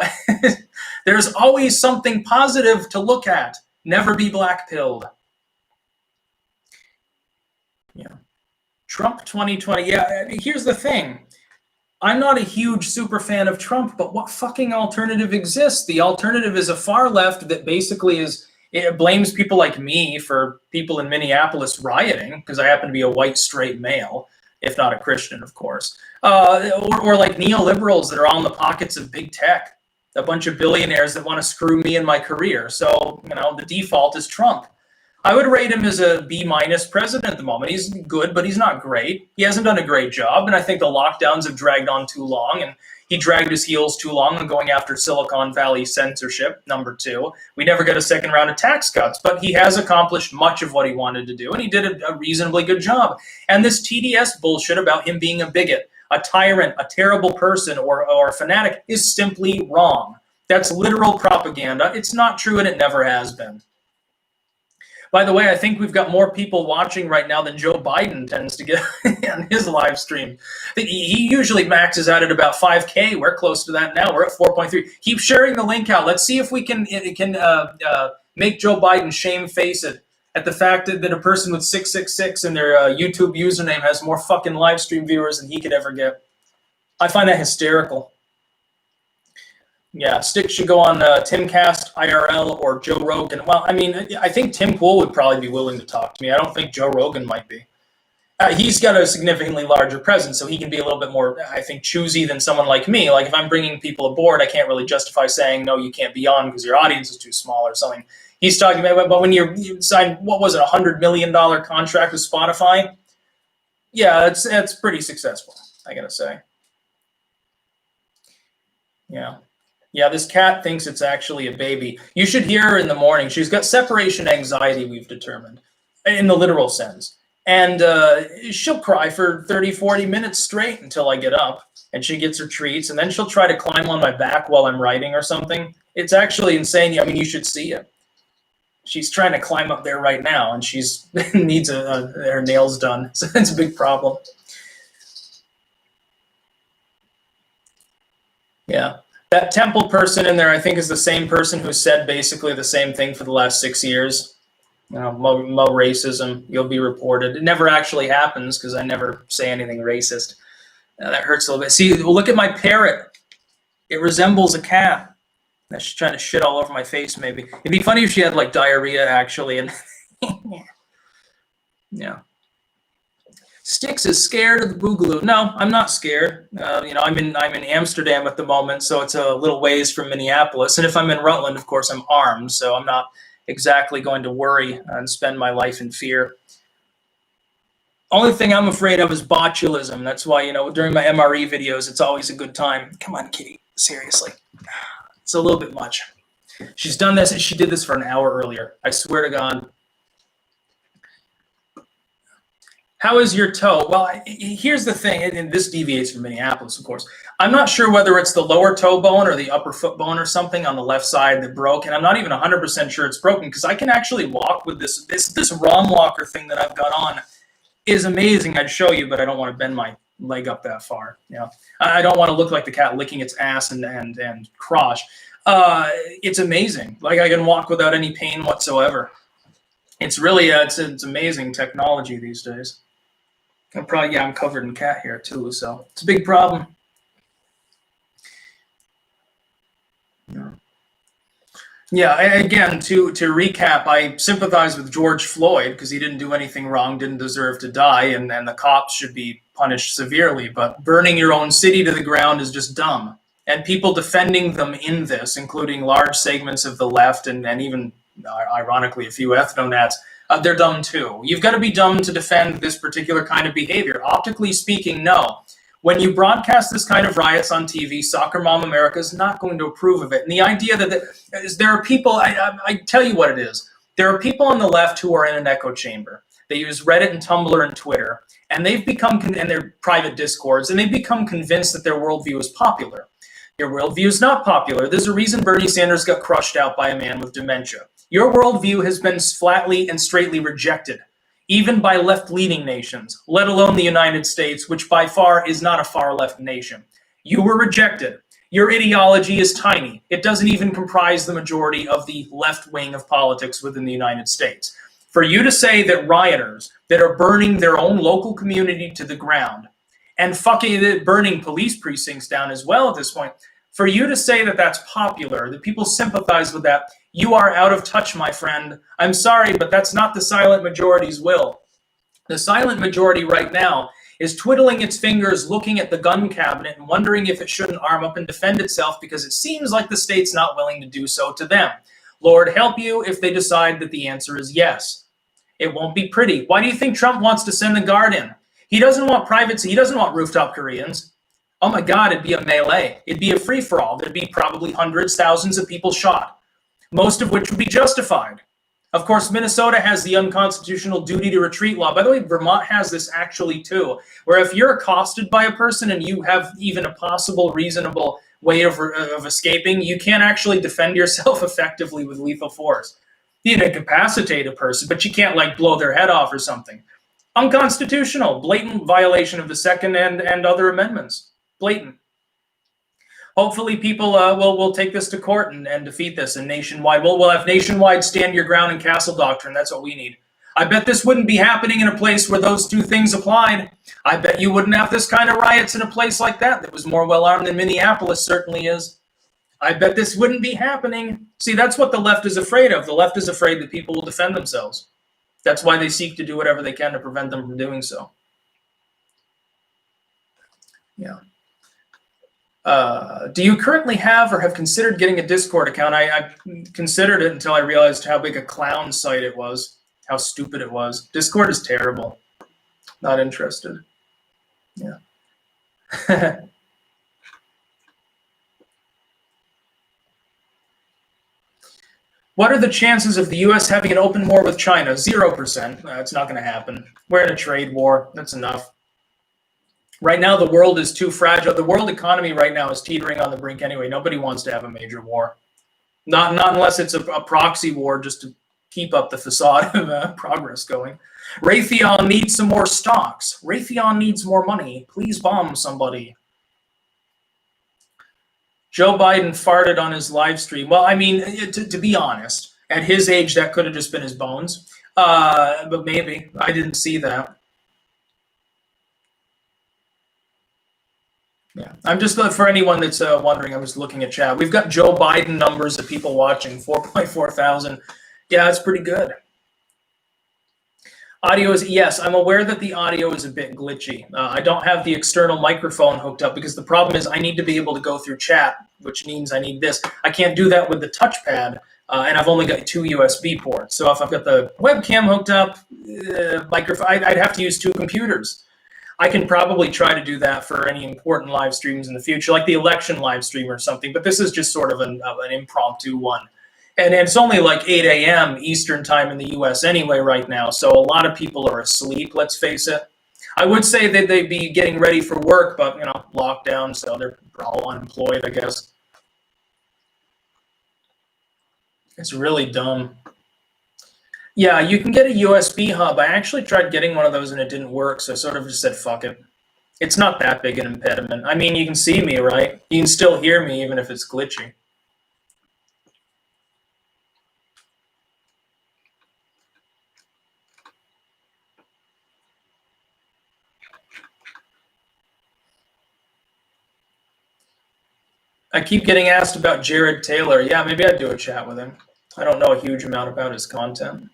there's always something positive to look at. Never be black-pilled. Yeah. Trump 2020. Yeah, here's the thing. I'm not a huge super fan of Trump, but what fucking alternative exists? The alternative is a far left that basically it blames people like me for people in Minneapolis rioting, because I happen to be a white straight male, if not a Christian, of course. Or like neoliberals that are all in the pockets of big tech, a bunch of billionaires that want to screw me in my career. So, the default is Trump. I would rate him as a B- president at the moment. He's good, but he's not great. He hasn't done a great job, and I think the lockdowns have dragged on too long, and He dragged his heels too long on going after Silicon Valley censorship, number 2. We never got a second round of tax cuts, but he has accomplished much of what he wanted to do, and he did a reasonably good job. And this TDS bullshit about him being a bigot, a tyrant, a terrible person, or a fanatic is simply wrong. That's literal propaganda. It's not true, and it never has been. By the way, I think we've got more people watching right now than Joe Biden tends to get on his live stream. He usually maxes out at about 5K. We're close to that now. We're at 4.3. Keep sharing the link out. Let's see if we can make Joe Biden shame-face it at the fact that a person with 666 in their YouTube username has more fucking live stream viewers than he could ever get. I find that hysterical. Yeah, Stick should go on Timcast, IRL, or Joe Rogan. Well, I mean, I think Tim Pool would probably be willing to talk to me. I don't think Joe Rogan might be. He's got a significantly larger presence, so he can be a little bit more, I think, choosy than someone like me. Like, if I'm bringing people aboard, I can't really justify saying, no, you can't be on because your audience is too small or something. He's talking about, but when you sign, what was it, $100 million contract with Spotify? Yeah, that's pretty successful, I gotta say. Yeah. Yeah, this cat thinks it's actually a baby. You should hear her in the morning. She's got separation anxiety, we've determined, in the literal sense. And she'll cry for 30, 40 minutes straight until I get up. And she gets her treats. And then she'll try to climb on my back while I'm writing or something. It's actually insane. I mean, you should see it. She's trying to climb up there right now. And she's needs her nails done. So it's a big problem. Yeah. That Temple person in there, I think, is the same person who said basically the same thing for the last 6 years. You know, mo racism, you'll be reported. It never actually happens because I never say anything racist. That hurts a little bit. See, look at my parrot. It resembles a cat. She's trying to shit all over my face, maybe. It'd be funny if she had, like, diarrhea, actually. And yeah. Sticks is scared of the boogaloo. No, I'm not scared. You know, I'm in Amsterdam at the moment, so it's a little ways from Minneapolis. And if I'm in Rutland, of course, I'm armed, so I'm not exactly going to worry and spend my life in fear. Only thing I'm afraid of is botulism. That's why, you know, during my MRE videos, it's always a good time. Come on, kitty. Seriously. It's a little bit much. She's done this, and she did this for an hour earlier. I swear to God. How is your toe? Well, here's the thing, and this deviates from Minneapolis, of course. I'm not sure whether it's the lower toe bone or the upper foot bone or something on the left side that broke, and I'm not even 100% sure it's broken because I can actually walk with this ROM walker thing that I've got on is amazing. I'd show you, but I don't want to bend my leg up that far. You know, I don't want to look like the cat licking its ass and crotch. It's amazing. Like, I can walk without any pain whatsoever. It's really it's amazing technology these days. I'm covered in cat hair too, so it's a big problem. Yeah, again, to recap, I sympathize with George Floyd because he didn't do anything wrong, didn't deserve to die, and the cops should be punished severely. But burning your own city to the ground is just dumb. And people defending them in this, including large segments of the left and even, ironically, a few ethno-nats, they're dumb too. You've got to be dumb to defend this particular kind of behavior. Optically speaking, no. When you broadcast this kind of riots on TV, Soccer Mom America is not going to approve of it. And the idea that there are people, I tell you what it is. There are people on the left who are in an echo chamber. They use Reddit and Tumblr and Twitter, and they've become, and their private discords, and they've become convinced that their worldview is popular. Your worldview is not popular. There's a reason Bernie Sanders got crushed out by a man with dementia. Your worldview has been flatly and straightly rejected, even by left-leaning nations, let alone the United States, which by far is not a far-left nation. You were rejected. Your ideology is tiny. It doesn't even comprise the majority of the left wing of politics within the United States. For you to say that rioters that are burning their own local community to the ground and fucking burning police precincts down as well at this point, for you to say that that's popular, that people sympathize with that, you are out of touch, my friend. I'm sorry, but that's not the silent majority's will. The silent majority right now is twiddling its fingers, looking at the gun cabinet and wondering if it shouldn't arm up and defend itself because it seems like the state's not willing to do so to them. Lord help you if they decide that the answer is yes. It won't be pretty. Why do you think Trump wants to send the guard in? He doesn't want privacy. He doesn't want rooftop Koreans. Oh my God, it'd be a melee. It'd be a free-for-all. There'd be probably hundreds, thousands of people shot, most of which would be justified. Of course, Minnesota has the unconstitutional duty to retreat law. By the way, Vermont has this actually too, where if you're accosted by a person and you have even a possible reasonable way of escaping, you can't actually defend yourself effectively with lethal force. You can incapacitate a person, but you can't like blow their head off or something. Unconstitutional, blatant violation of the Second and other amendments. Blatant. Hopefully people will take this to court and defeat this and nationwide. We'll have nationwide stand your ground and castle doctrine. That's what we need. I bet this wouldn't be happening in a place where those two things applied. I bet you wouldn't have this kind of riots in a place like that was more well-armed than Minneapolis certainly is. I bet this wouldn't be happening. See, that's what the left is afraid of. The left is afraid that people will defend themselves. That's why they seek to do whatever they can to prevent them from doing so. Yeah. Do you currently have or have considered getting a Discord account? I considered it until I realized how big a clown site it was, how stupid it was. Discord is terrible. Not interested. Yeah. What are the chances of the U.S. having an open war with China? 0%. It's not going to happen. We're in a trade war. That's enough. Right now, the world is too fragile. The world economy right now is teetering on the brink anyway. Nobody wants to have a major war. Not unless it's a proxy war just to keep up the facade of progress going. Raytheon needs some more stocks. Raytheon needs more money. Please bomb somebody. Joe Biden farted on his live stream. Well, I mean, to be honest, at his age, that could have just been his bones. But maybe. I didn't see that. Yeah, I'm just, for anyone that's wondering, I'm just looking at chat. We've got Joe Biden numbers of people watching, 4.4 thousand. Yeah, it's pretty good. Audio is, yes, I'm aware that the audio is a bit glitchy. I don't have the external microphone hooked up because the problem is I need to be able to go through chat, which means I need this. I can't do that with the touchpad, and I've only got 2 USB ports. So if I've got the webcam hooked up, microphone, I'd have to use 2 computers. I can probably try to do that for any important live streams in the future, like the election live stream or something, but this is just sort of an impromptu one. And it's only like 8 a.m. Eastern time in the U.S. anyway right now, so a lot of people are asleep, let's face it. I would say that they'd be getting ready for work, but, you know, lockdown, so they're all unemployed, I guess. It's really dumb. Yeah, you can get a USB hub. I actually tried getting one of those and it didn't work, so I sort of just said, fuck it. It's not that big an impediment. I mean, you can see me, right? You can still hear me even if it's glitchy. I keep getting asked about Jared Taylor. Yeah, maybe I'd do a chat with him. I don't know a huge amount about his content.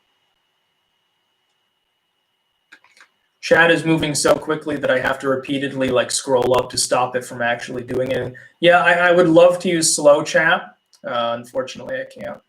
Chat is moving so quickly that I have to repeatedly like scroll up to stop it from actually doing it. Yeah, I would love to use slow chat. Unfortunately, I can't.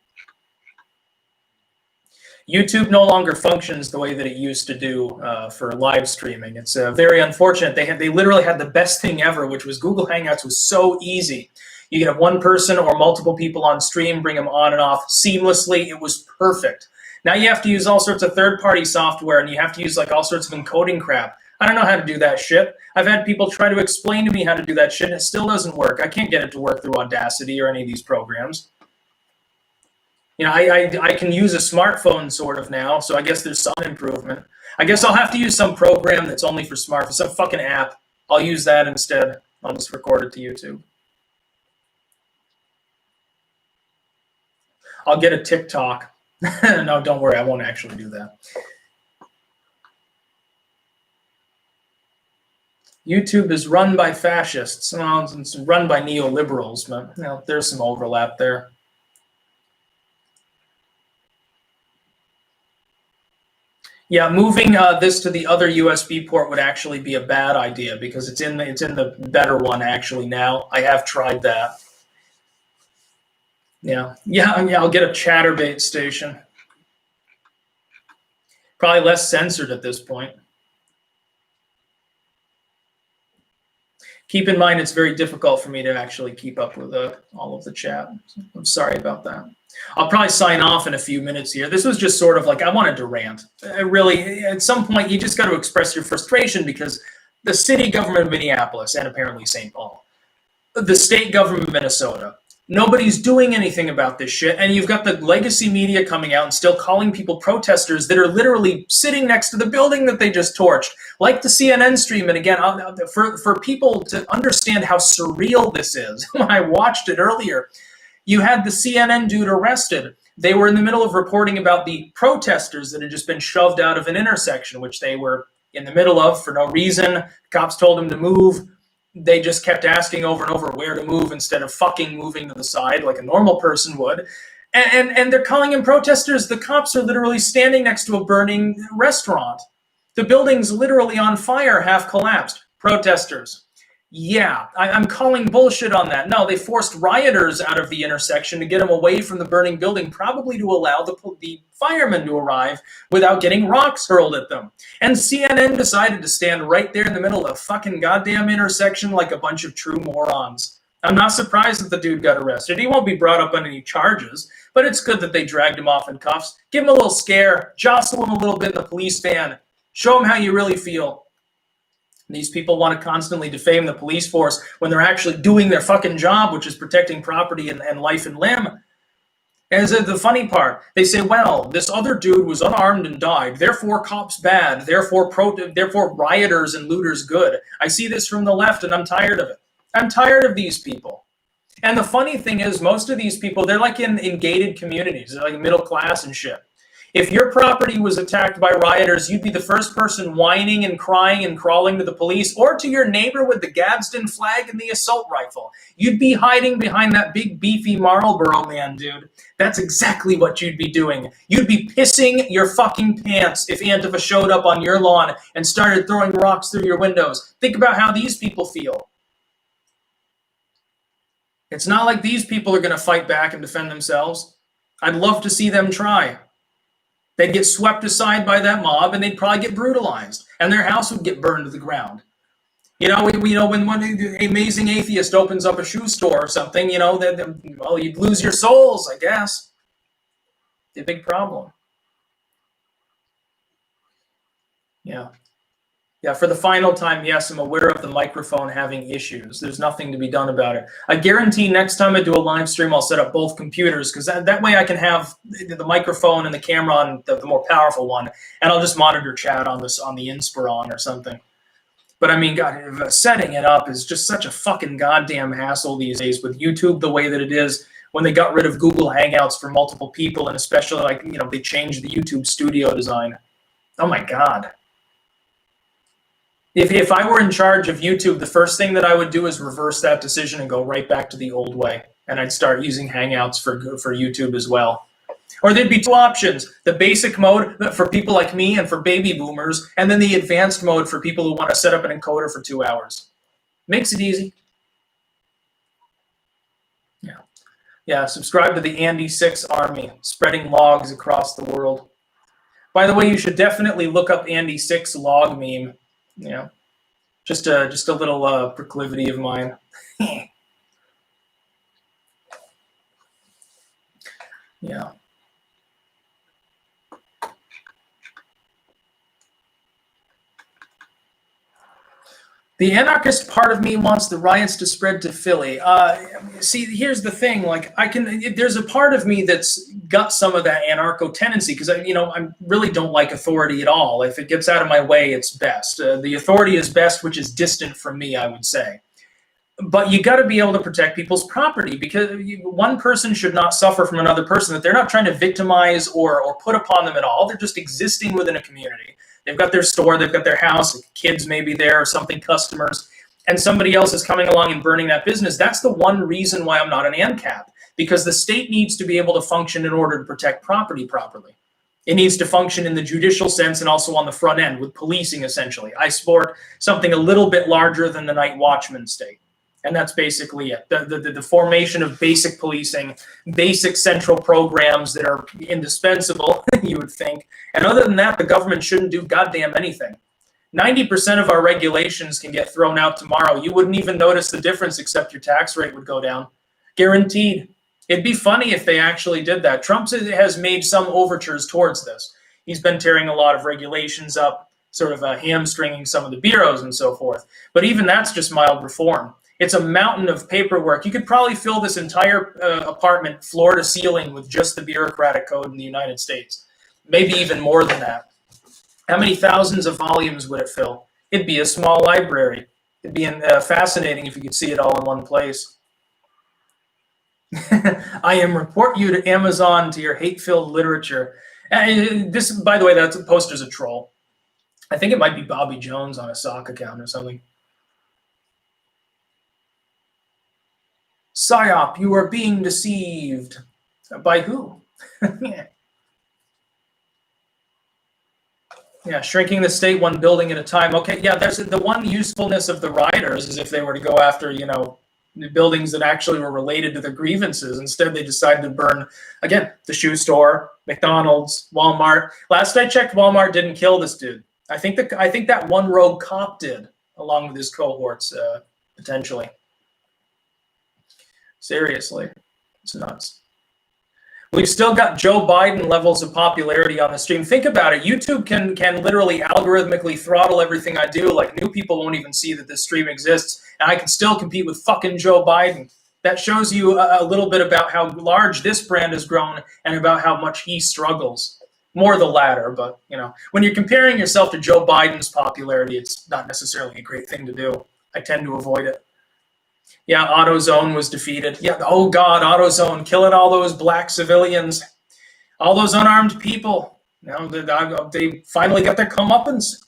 YouTube no longer functions the way that it used to do for live streaming. It's very unfortunate. They literally had the best thing ever, which was Google Hangouts was so easy. You can have one person or multiple people on stream, bring them on and off seamlessly. It was perfect. Now you have to use all sorts of third-party software, and you have to use like all sorts of encoding crap. I don't know how to do that shit. I've had people try to explain to me how to do that shit, and it still doesn't work. I can't get it to work through Audacity or any of these programs. You know, I can use a smartphone sort of now, so I guess there's some improvement. I guess I'll have to use some program that's only for smartphones, some fucking app. I'll use that instead. I'll just record it to YouTube. I'll get a TikTok. No, don't worry, I won't actually do that. YouTube is run by fascists. Well, it's run by neoliberals, but you know, there's some overlap there. Yeah, moving this to the other USB port would actually be a bad idea because it's in the better one actually now. I have tried that. Yeah, I'll get a Chatterbait station. Probably less censored at this point. Keep in mind, it's very difficult for me to actually keep up with all of the chat. I'm sorry about that. I'll probably sign off in a few minutes here. This was just sort of like, I wanted to rant. Really, at some point, you just got to express your frustration because the city government of Minneapolis and apparently St. Paul, the state government of Minnesota, nobody's doing anything about this shit. And you've got the legacy media coming out and still calling people protesters that are literally sitting next to the building that they just torched, like the CNN stream. And again, for people to understand how surreal this is, when I watched it earlier, you had the CNN dude arrested. They were in the middle of reporting about the protesters that had just been shoved out of an intersection, which they were in the middle of for no reason. Cops told them to move. They just kept asking over and over where to move instead of fucking moving to the side like a normal person would. And they're calling them protesters. The cops are literally standing next to a burning restaurant. The building's literally on fire, half collapsed. Protesters. Yeah, I'm calling bullshit on that. No, they forced rioters out of the intersection to get them away from the burning building, probably to allow the firemen to arrive without getting rocks hurled at them. And CNN decided to stand right there in the middle of the fucking goddamn intersection like a bunch of true morons. I'm not surprised that the dude got arrested. He won't be brought up on any charges, but it's good that they dragged him off in cuffs. Give him a little scare, jostle him a little bit in the police van, show him how you really feel. These people want to constantly defame the police force when they're actually doing their fucking job, which is protecting property and life and limb. And the funny part, they say, well, this other dude was unarmed and died, therefore cops bad, therefore rioters and looters good. I see this from the left and I'm tired of it. I'm tired of these people. And the funny thing is, most of these people, they're like in gated communities. They're like middle class and shit. If your property was attacked by rioters, you'd be the first person whining and crying and crawling to the police or to your neighbor with the Gadsden flag and the assault rifle. You'd be hiding behind that big beefy Marlboro man, dude. That's exactly what you'd be doing. You'd be pissing your fucking pants if Antifa showed up on your lawn and started throwing rocks through your windows. Think about how these people feel. It's not like these people are going to fight back and defend themselves. I'd love to see them try. They'd get swept aside by that mob, and they'd probably get brutalized, and their house would get burned to the ground. When one amazing atheist opens up a shoe store or something, well, you'd lose your souls, I guess. It's a big problem. Yeah, for the final time, yes, I'm aware of the microphone having issues. There's nothing to be done about it. I guarantee next time I do a live stream, I'll set up both computers because that way I can have the microphone and the camera on the more powerful one, and I'll just monitor chat on the Inspiron or something. But I mean, God, setting it up is just such a fucking goddamn hassle these days with YouTube the way that it is. When they got rid of Google Hangouts for multiple people, and especially they changed the YouTube studio design. Oh my God. If I were in charge of YouTube, the first thing that I would do is reverse that decision and go right back to the old way. And I'd start using Hangouts for YouTube as well. Or there'd be two options, the basic mode for people like me and for baby boomers, and then the advanced mode for people who want to set up an encoder for 2 hours. Makes it easy. Yeah, subscribe to the Andy 6 Army, spreading logs across the world. By the way, you should definitely look up Andy 6 log meme. Just a little proclivity of mine. Yeah. The anarchist part of me wants the riots to spread to Philly. See, here's the thing. There's a part of me that's got some of that anarcho tendency because I really don't like authority at all. If it gets out of my way, it's best. The authority is best, which is distant from me, I would say. But you got to be able to protect people's property because one person should not suffer from another person that they're not trying to victimize or put upon them at all. They're just existing within a community. They've got their store, they've got their house, kids maybe there or something, customers, and somebody else is coming along and burning that business. That's the one reason why I'm not an ANCAP, because the state needs to be able to function in order to protect property properly. It needs to function in the judicial sense and also on the front end with policing, essentially. I support something a little bit larger than the night watchman state. And that's basically it. The formation of basic policing, basic central programs that are indispensable, you would think. And other than that, the government shouldn't do goddamn anything. 90% of our regulations can get thrown out tomorrow. You wouldn't even notice the difference except your tax rate would go down. Guaranteed. It'd be funny if they actually did that. Trump has made some overtures towards this. He's been tearing a lot of regulations up, sort of hamstringing some of the bureaus and so forth. But even that's just mild reform. It's a mountain of paperwork. You could probably fill this entire apartment floor to ceiling with just the bureaucratic code in the United States. Maybe even more than that. How many thousands of volumes would it fill? It'd be a small library. It'd be fascinating if you could see it all in one place. I am report you to Amazon to your hate-filled literature. This, by the way, that poster's a troll. I think it might be Bobby Jones on a sock account or something. PSYOP, you are being deceived. By who? Yeah, shrinking the state one building at a time. Okay, yeah, there's the one usefulness of the rioters is if they were to go after, the buildings that actually were related to the grievances. Instead, they decided to burn, again, the shoe store, McDonald's, Walmart. Last I checked, Walmart didn't kill this dude. I think that one rogue cop did, along with his cohorts, potentially. Seriously, it's nuts. We've still got Joe Biden levels of popularity on the stream. Think about it. YouTube can literally algorithmically throttle everything I do. Like, new people won't even see that this stream exists, and I can still compete with fucking Joe Biden. That shows you a little bit about how large this brand has grown and about how much he struggles. More the latter, but, when you're comparing yourself to Joe Biden's popularity, it's not necessarily a great thing to do. I tend to avoid it. Yeah, AutoZone was defeated. Yeah, oh God, AutoZone, killing all those black civilians, all those unarmed people. They finally got their comeuppance.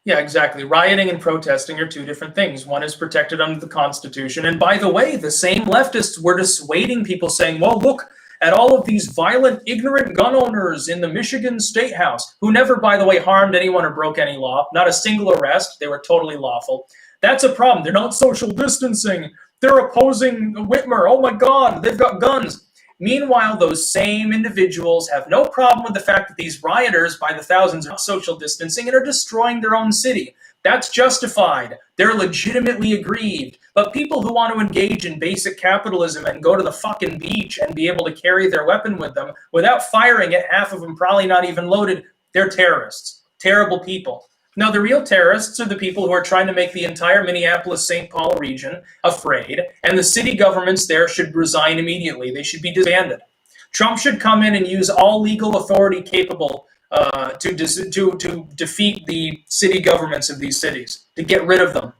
Yeah, exactly. Rioting and protesting are two different things. One is protected under the Constitution. And by the way, the same leftists were dissuading people saying, well, look at all of these violent, ignorant gun owners in the Michigan State House, who never, by the way, harmed anyone or broke any law. Not a single arrest. They were totally lawful. That's a problem. They're not social distancing. They're opposing Whitmer. Oh my God, they've got guns. Meanwhile, those same individuals have no problem with the fact that these rioters by the thousands are social distancing and are destroying their own city. That's justified. They're legitimately aggrieved. But people who want to engage in basic capitalism and go to the fucking beach and be able to carry their weapon with them without firing it, half of them probably not even loaded, they're terrorists. Terrible people. No, the real terrorists are the people who are trying to make the entire Minneapolis-St. Paul region afraid, and the city governments there should resign immediately. They should be disbanded. Trump should come in and use all legal authority capable to defeat the city governments of these cities, to get rid of them.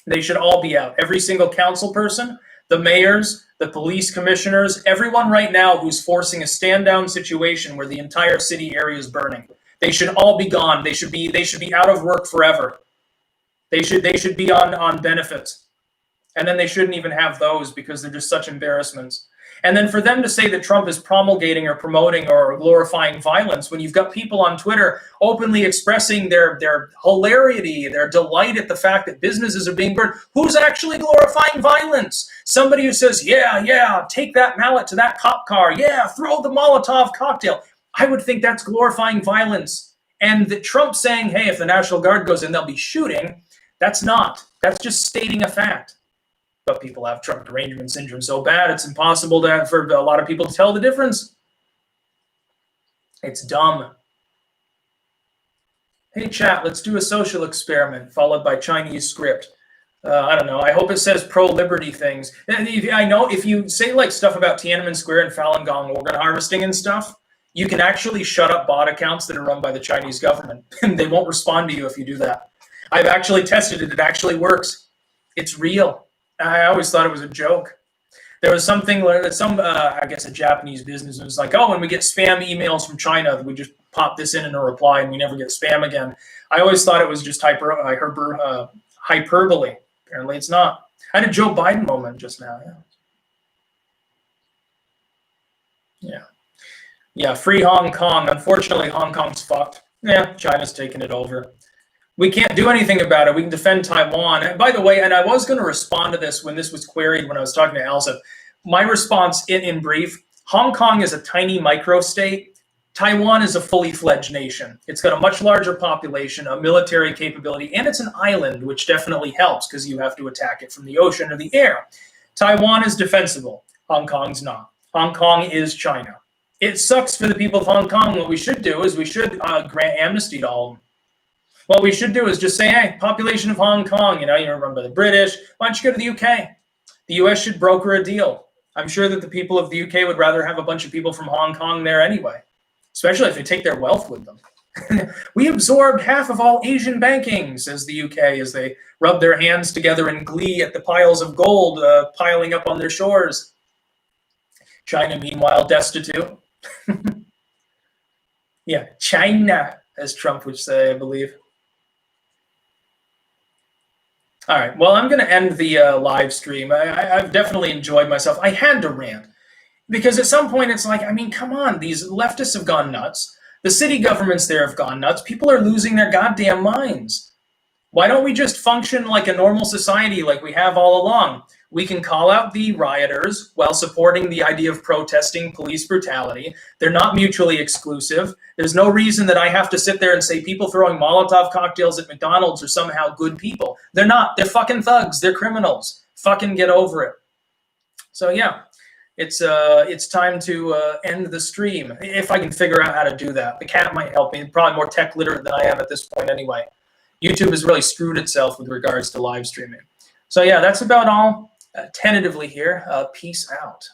They should all be out. Every single council person, the mayors, the police commissioners, everyone right now who's forcing a stand-down situation where the entire city area is burning. They should all be gone. They should be out of work forever. They should be on benefits. And then they shouldn't even have those because they're just such embarrassments. And then for them to say that Trump is promulgating or promoting or glorifying violence when you've got people on Twitter openly expressing their hilarity, their delight at the fact that businesses are being burned. Who's actually glorifying violence? Somebody who says, yeah, take that mallet to that cop car. Yeah, throw the Molotov cocktail. I would think that's glorifying violence. And that Trump saying, hey, if the National Guard goes in, they'll be shooting, that's not. That's just stating a fact. But people have Trump derangement syndrome so bad, it's impossible for a lot of people to tell the difference. It's dumb. Hey, chat, let's do a social experiment, followed by Chinese script. I don't know. I hope it says pro-liberty things. I know if you say like stuff about Tiananmen Square and Falun Gong organ harvesting and stuff, you can actually shut up bot accounts that are run by the Chinese government. And they won't respond to you if you do that. I've actually tested it. It actually works. It's real. I always thought it was a joke. There was something, I guess a Japanese business was like, oh, when we get spam emails from China, we just pop this in a reply and we never get spam again. I always thought it was just hyperbole. Apparently it's not. I had a Joe Biden moment just now. Yeah, free Hong Kong. Unfortunately, Hong Kong's fucked. Yeah, China's taking it over. We can't do anything about it. We can defend Taiwan. And by the way, and I was going to respond to this when this was queried when I was talking to Elsa, my response in brief, Hong Kong is a tiny microstate. Taiwan is a fully fledged nation. It's got a much larger population, a military capability, and it's an island, which definitely helps because you have to attack it from the ocean or the air. Taiwan is defensible. Hong Kong's not. Hong Kong is China. It sucks for the people of Hong Kong. What we should do is we should grant amnesty to all of them. What we should do is just say, hey, population of Hong Kong, you're run by the British. Why don't you go to the UK? The US should broker a deal. I'm sure that the people of the UK would rather have a bunch of people from Hong Kong there anyway, especially if they take their wealth with them. We absorbed half of all Asian banking, says the UK, as they rub their hands together in glee at the piles of gold piling up on their shores. China, meanwhile, destitute. Yeah, China, as Trump would say, I believe. All right, well, I'm going to end the live stream. I've definitely enjoyed myself. I had to rant because at some point it's like, I mean, come on, these leftists have gone nuts. The city governments there have gone nuts. People are losing their goddamn minds. Why don't we just function like a normal society like we have all along? We can call out the rioters while supporting the idea of protesting police brutality. They're not mutually exclusive. There's no reason that I have to sit there and say people throwing Molotov cocktails at McDonald's are somehow good people. They're not. They're fucking thugs. They're criminals. Fucking get over it. So yeah, it's time to end the stream, if I can figure out how to do that. The cat might help me. Probably more tech literate than I am at this point anyway. YouTube has really screwed itself with regards to live streaming. So yeah, that's about all. Tentatively here. Peace out.